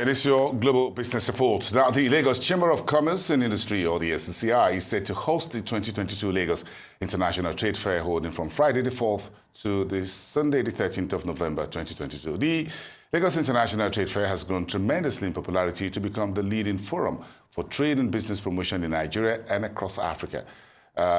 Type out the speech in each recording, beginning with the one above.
It is your Global Business Report. Now, the Lagos Chamber of Commerce and Industry, or the SCCI, is set to host the 2022 Lagos International Trade Fair holding from Friday the 4th to the Sunday the 13th of November 2022. The Lagos International Trade Fair has grown tremendously in popularity to become the leading forum for trade and business promotion in Nigeria and across Africa.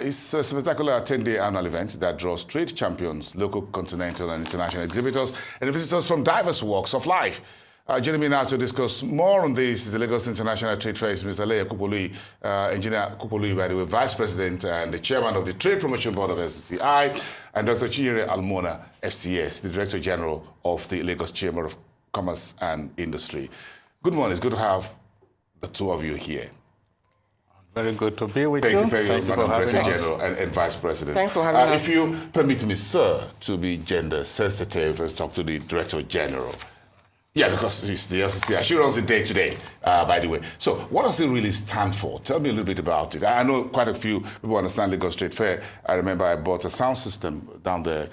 It's a spectacular 10-day annual event that draws trade champions, local, continental, and international exhibitors, and visitors from diverse walks of life. Joining me now to discuss more on this is the Lagos International Trade Fair, Mr. Lere Kupoluyi, Engineer Kupoluyi, by the way, Vice President and the Chairman of the Trade Promotion Board of SCCI, and Dr. Chinyere Almona, FCS, the Director General of the Lagos Chamber of Commerce and Industry. Good morning. It's good to have the two of you here. Very good to be with you. Thank you very much, Madam Director General and Vice President. Thanks for having us. If you permit me, sir, to be gender sensitive and talk to the Director General. Yeah, because it's the LCCI. She runs the day-to-day, by the way. So what does it really stand for? Tell me a little bit about it. I know quite a few people understand Lagos Trade Fair. I remember I bought a sound system down there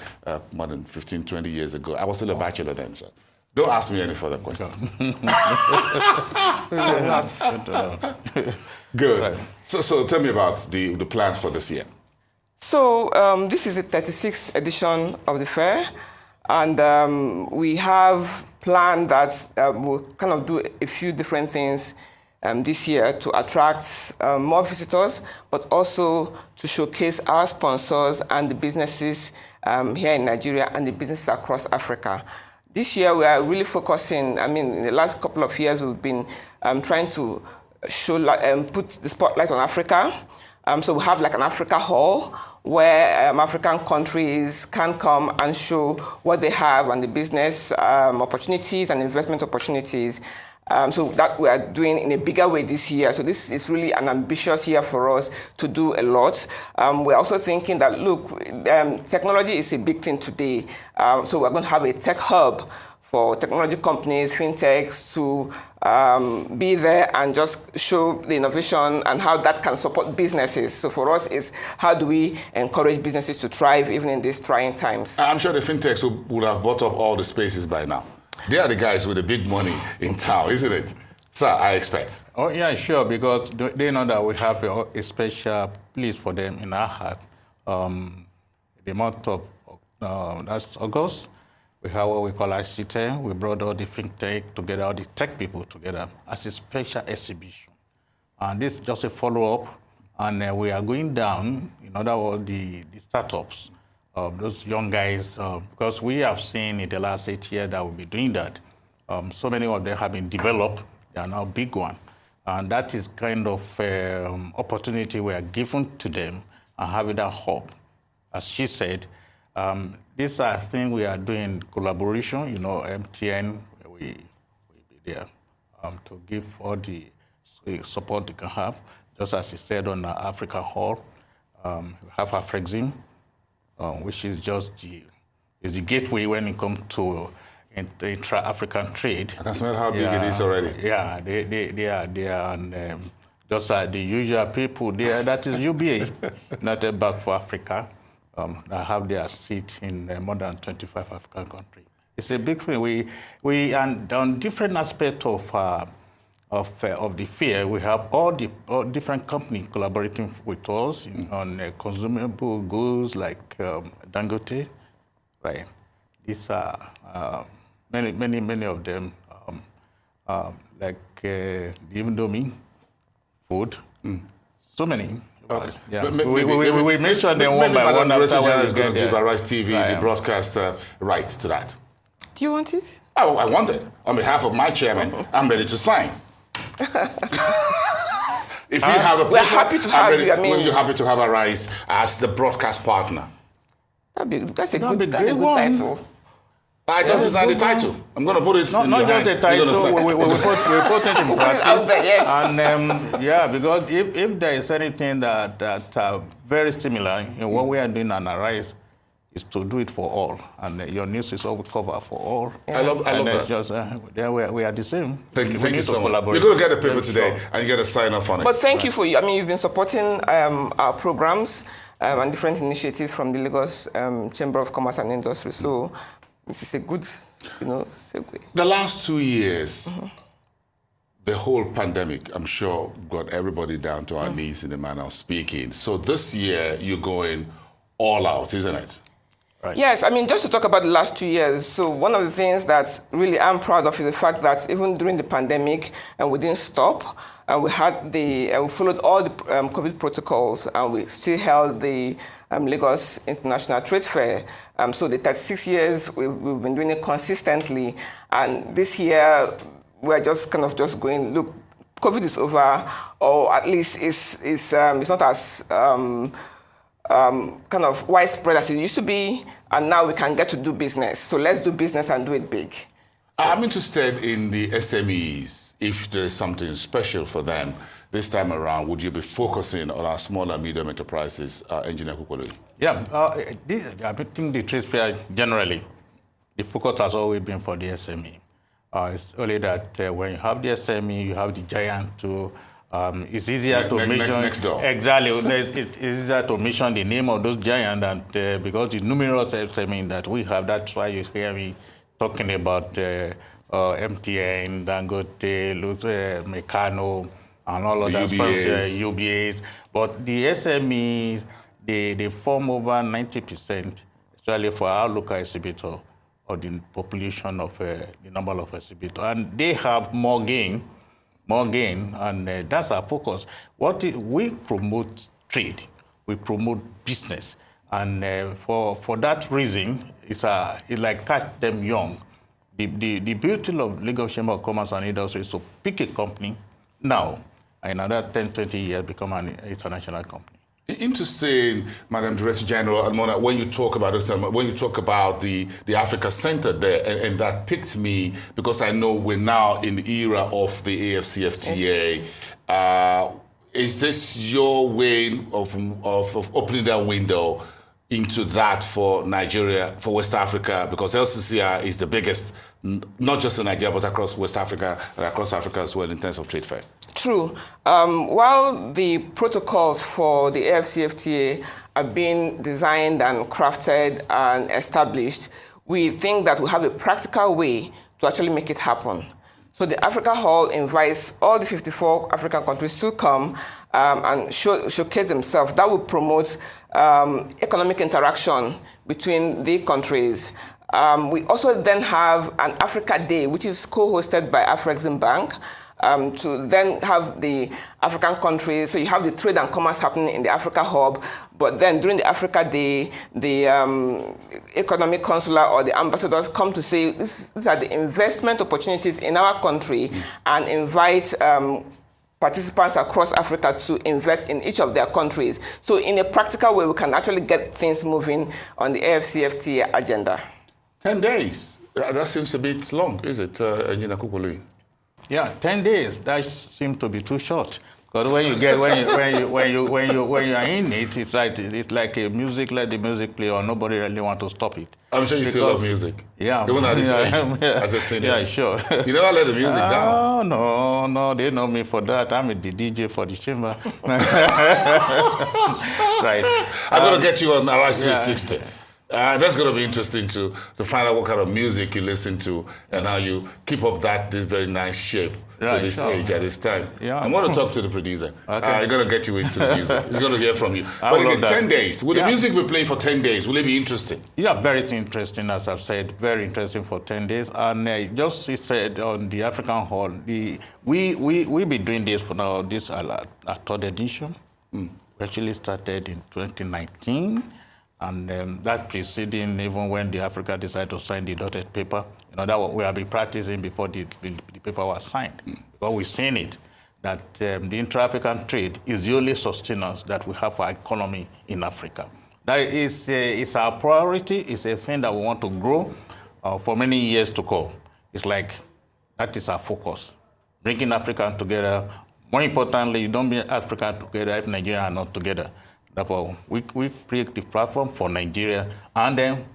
more than 15, 20 years ago. I was still a bachelor then, sir. Don't ask me any further questions. Good. Right. So tell me about the plans for this year. So this is the 36th edition of the fair, and we have planned that we'll kind of do a few different things this year to attract more visitors, but also to showcase our sponsors and the businesses here in Nigeria and the businesses across Africa. This year we are really focusing, in the last couple of years we've been trying to show, put the spotlight on Africa. So we have like an Africa Hall where African countries can come and show what they have and the business opportunities and investment opportunities. So that we are doing in a bigger way this year. So this is really an ambitious year for us to do a lot. We're also thinking that, look, technology is a big thing today. So we're going to have a tech hub for technology companies, fintechs, to be there and just show the innovation and how that can support businesses. So for us, is how do we encourage businesses to thrive even in these trying times? I'm sure the fintechs would have bought up all the spaces by now. They are the guys with the big money in town, isn't it? Sir, I expect. Oh, yeah, sure, because they know that we have a special place for them in our heart. The month of that's August, we have what we call ICT. We brought all the fintech together, all the tech people together as a special exhibition. And this is just a follow-up, and we are going down, in other words, the startups. Those young guys, because we have seen in the last 8 years that we'll be doing that. So many of them have been developed. They are now big ones. And that is kind of opportunity we are given to them and having that hope. As she said, these are things we are doing collaboration, MTN, we be there to give all the support they can have. Just as he said on the African Hall, we have Afrexim, which is just the gateway when it comes to intra-African trade. I can smell how big it is already. Yeah, they are and just like the usual people there. That is UBA, United Bank for Africa, that have their seat in more than 25 African countries. It's a big thing. We and on different aspects of the fair, we have all different companies collaborating with us on consumable goods like Dangote, right? These are many of them, like the Indomie food, so many. Yeah. We mentioned them one by one. After one is going to give Arise TV the broadcast right to that. Do you want it? Oh, I want it. On behalf of my chairman, I'm ready to sign. If you have a we're happy to have you. You're happy to have Arise as the broadcast partner. That's a good title. I just designed the title. I'm going to put it. Not just the title. We put it in practice. Yes. And yeah, because if there is anything that very similar in what we are doing on Arise, is to do it for all, and your news is always covered for all. Yeah. I love that. Just, we are the same. Thank you so much. You're going to get a paper today, and you get a sign off on it. But thank you for you. You've been supporting our programs and different initiatives from the Lagos Chamber of Commerce and Industry. So this is a good, segue. The last 2 years, the whole pandemic, I'm sure, got everybody down to our knees in the manner of speaking. So this year, you're going all out, isn't it? Right. Yes, I mean, just to talk about the last 2 years, so one of the things that really I'm proud of is the fact that even during the pandemic, we didn't stop, and we followed all the COVID protocols, and we still held the Lagos International Trade Fair. So the 36 years, we've been doing it consistently, and this year, we're just kind of just going, look, COVID is over, or at least it's not as kind of widespread as it used to be, and now we can get to do business. So let's do business and do it big. So, I'm interested in the SMEs. If there is something special for them this time around, would you be focusing on our small and medium enterprises, Engineer Kupoluyi? Yeah, I think the trade fair generally, the focus has always been for the SME. It's only that when you have the SME, you have the giant too. It's easier to mention next door. Exactly. It's easier to mention the name of those giants, and because the numerous SME that we have, that's why you hear me talking about MTN, Dangote, Mecano, and all of that UBAs. But the SMEs, they form over 90%, especially for our local exhibitor, or the population of the number of exhibitors, and they have more gain, and that's our focus. We promote trade, we promote business, and for that reason, it's like catch them young. The beauty of Lagos Chamber of Commerce and Industry is to pick a company now, and in another 10, 20 years, become an international company. Interesting, Madam Director General Almona, when you talk about the Africa Center there, and that picked me because I know we're now in the era of the AFCFTA. Yes. Is this your way of opening that window into that for Nigeria, for West Africa? Because LCCI is the biggest, not just in Nigeria, but across West Africa and across Africa as well in terms of trade fair. True. While the protocols for the AFCFTA are being designed and crafted and established, we think that we have a practical way to actually make it happen. So the Africa Hall invites all the 54 African countries to come and showcase themselves. That will promote economic interaction between the countries. We also then have an Africa Day, which is co-hosted by Afrexim Bank, to then have the African countries. So you have the trade and commerce happening in the Africa Hub, but then during the Africa Day, the economic consular or the ambassadors come to say, these are the investment opportunities in our country, and invite participants across Africa to invest in each of their countries. So in a practical way, we can actually get things moving on the AFCFTA agenda. 10 days. That seems a bit long, is it, Engineer Kupoluyi? Yeah, 10 days. That seems to be too short. Because when you are in it, it's like a music, let the music play, or nobody really want to stop it. I'm sure you still love music. Yeah, even at this age, as a senior. Yeah, sure. You never let the music down. Oh no, they know me for that. I'm the DJ for the chamber. Right. I'm gonna get you on Arise 360. That's going to be interesting to find out what kind of music you listen to and how you keep up this very nice shape to this age at this time. Yeah. I'm going to talk to the producer. Okay. I'm going to get you into the music. He's going to hear from you. But again, 10 days. Will the music be playing for 10 days? Will it be interesting? Yeah, very interesting, as I've said. Very interesting for 10 days. And just said on the African Hall, we've been doing this for now. This is our third edition. We actually started in 2019. And that preceding even when the Africa decided to sign the dotted paper, that we have been practicing before the paper was signed. Because we've seen it, that the intra-African trade is the only sustenance that we have for our economy in Africa. That is our priority. It's a thing that we want to grow for many years to come. It's like, that is our focus, bringing Africans together. More importantly, you don't bring Africa together if Nigeria are not together. Therefore, we create the platform for Nigeria, and then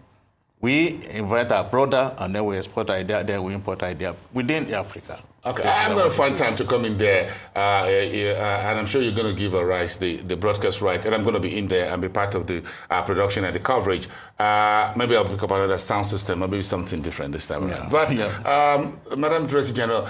we invite our brother, and then we export idea, then we import idea within Africa. Okay, I'm going to find time to come in there, and I'm sure you're going to give Arise the broadcast right, and I'm going to be in there and be part of the production and the coverage. Maybe I'll pick up another sound system, or maybe something different this time around. But, Madam Director General,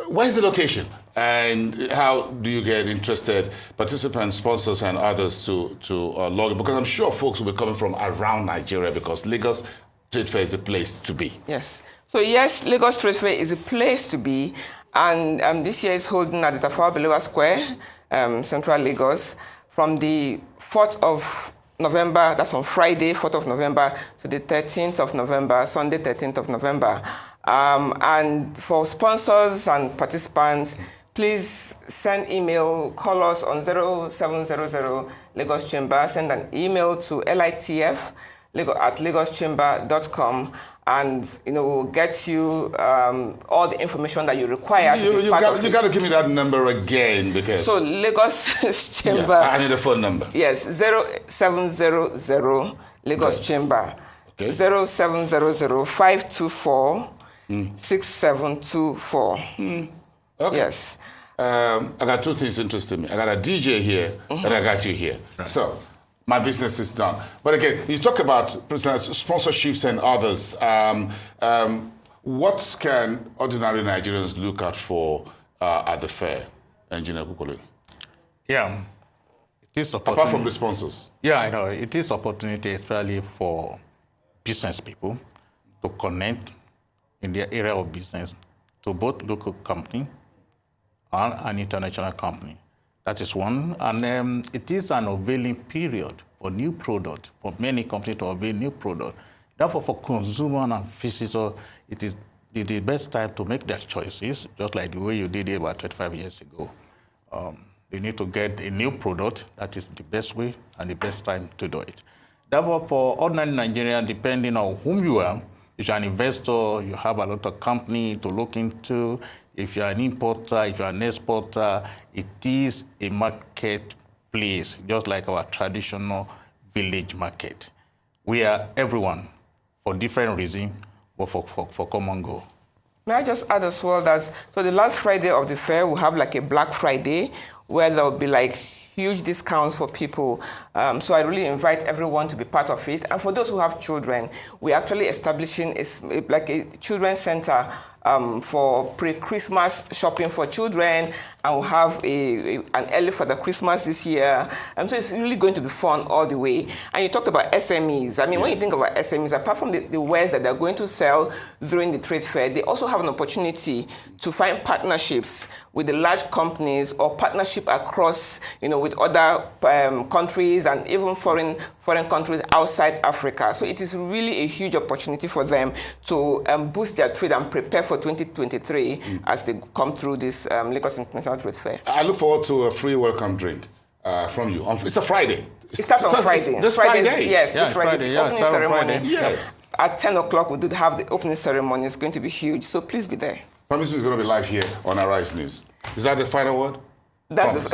where's the location? And how do you get interested participants, sponsors, and others to log in? Because I'm sure folks will be coming from around Nigeria because Lagos Trade Fair is the place to be. Yes. So yes, Lagos Trade Fair is a place to be. And this year is holding at the Tafawa Balewa Square, Central Lagos, from the 4th of November, that's on Friday, 4th of November, to the 13th of November, Sunday, 13th of November. And for sponsors and participants, please send email, call us on 0700 Lagos Chamber, send an email to litf@lagoschamber.com, and we'll get you all the information that you require to be part of it. You got to give me that number again, because... So Lagos Chamber... Yes, I need a phone number. Yes, 0700 Lagos Chamber. Okay. 0700 524 6724. Okay. Yes. I got two things interesting me. I got a DJ here, and I got you here. Right. So my business is done. But again, you talk about sponsorships and others. What can ordinary Nigerians look out for at the fair, Engineer Kupoluyi? Yeah, it is opportunity. Apart from the sponsors. Yeah, I know. It is opportunity, especially for business people, to connect in their area of business to both local company and an international company. That is one. And it is an unveiling period for new product, for many companies to unveil new product. Therefore, for consumer and visitor, it is the best time to make their choices, just like the way you did it about 25 years ago. They need to get a new product. That is the best way and the best time to do it. Therefore, for ordinary Nigerians, depending on whom you are, if you're an investor, you have a lot of company to look into. If you're an importer, if you're an exporter, it is a marketplace, just like our traditional village market. We are everyone for different reasons, but for common goal. May I just add as well that, so the last Friday of the fair, we'll have like a Black Friday, where there'll be like huge discounts for people. So I really invite everyone to be part of it. And for those who have children, we're actually establishing like a children's center for pre-Christmas shopping for children, and we'll have an early for the Christmas this year. So it's really going to be fun all the way. And you talked about SMEs. I mean, when you think about SMEs, apart from the wares that they're going to sell during the trade fair, they also have an opportunity to find partnerships with the large companies or partnership across, with other countries and even foreign countries outside Africa. So it is really a huge opportunity for them to boost their trade and prepare for 2023 as they come through this Lagos International Trade Fair. I look forward to a free welcome drink from you. It's a Friday. It starts on Friday. This Friday? Yes, yeah, this Friday. Yeah, opening ceremony. Friday. Yes. At 10 o'clock, we do have the opening ceremony. It's going to be huge. So please be there. Promise me it's going to be live here on Arise News. Is that the final word? That's promise.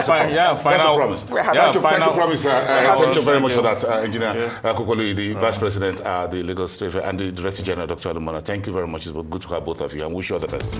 Final. That's a promise. Thank you, promise. Thank you very much for that, Engineer Kupoluyi, the Vice President at the Lagos Trade Fair, and the Director General, Dr. Almona. Thank you very much. It's good to have both of you, and wish you all the best.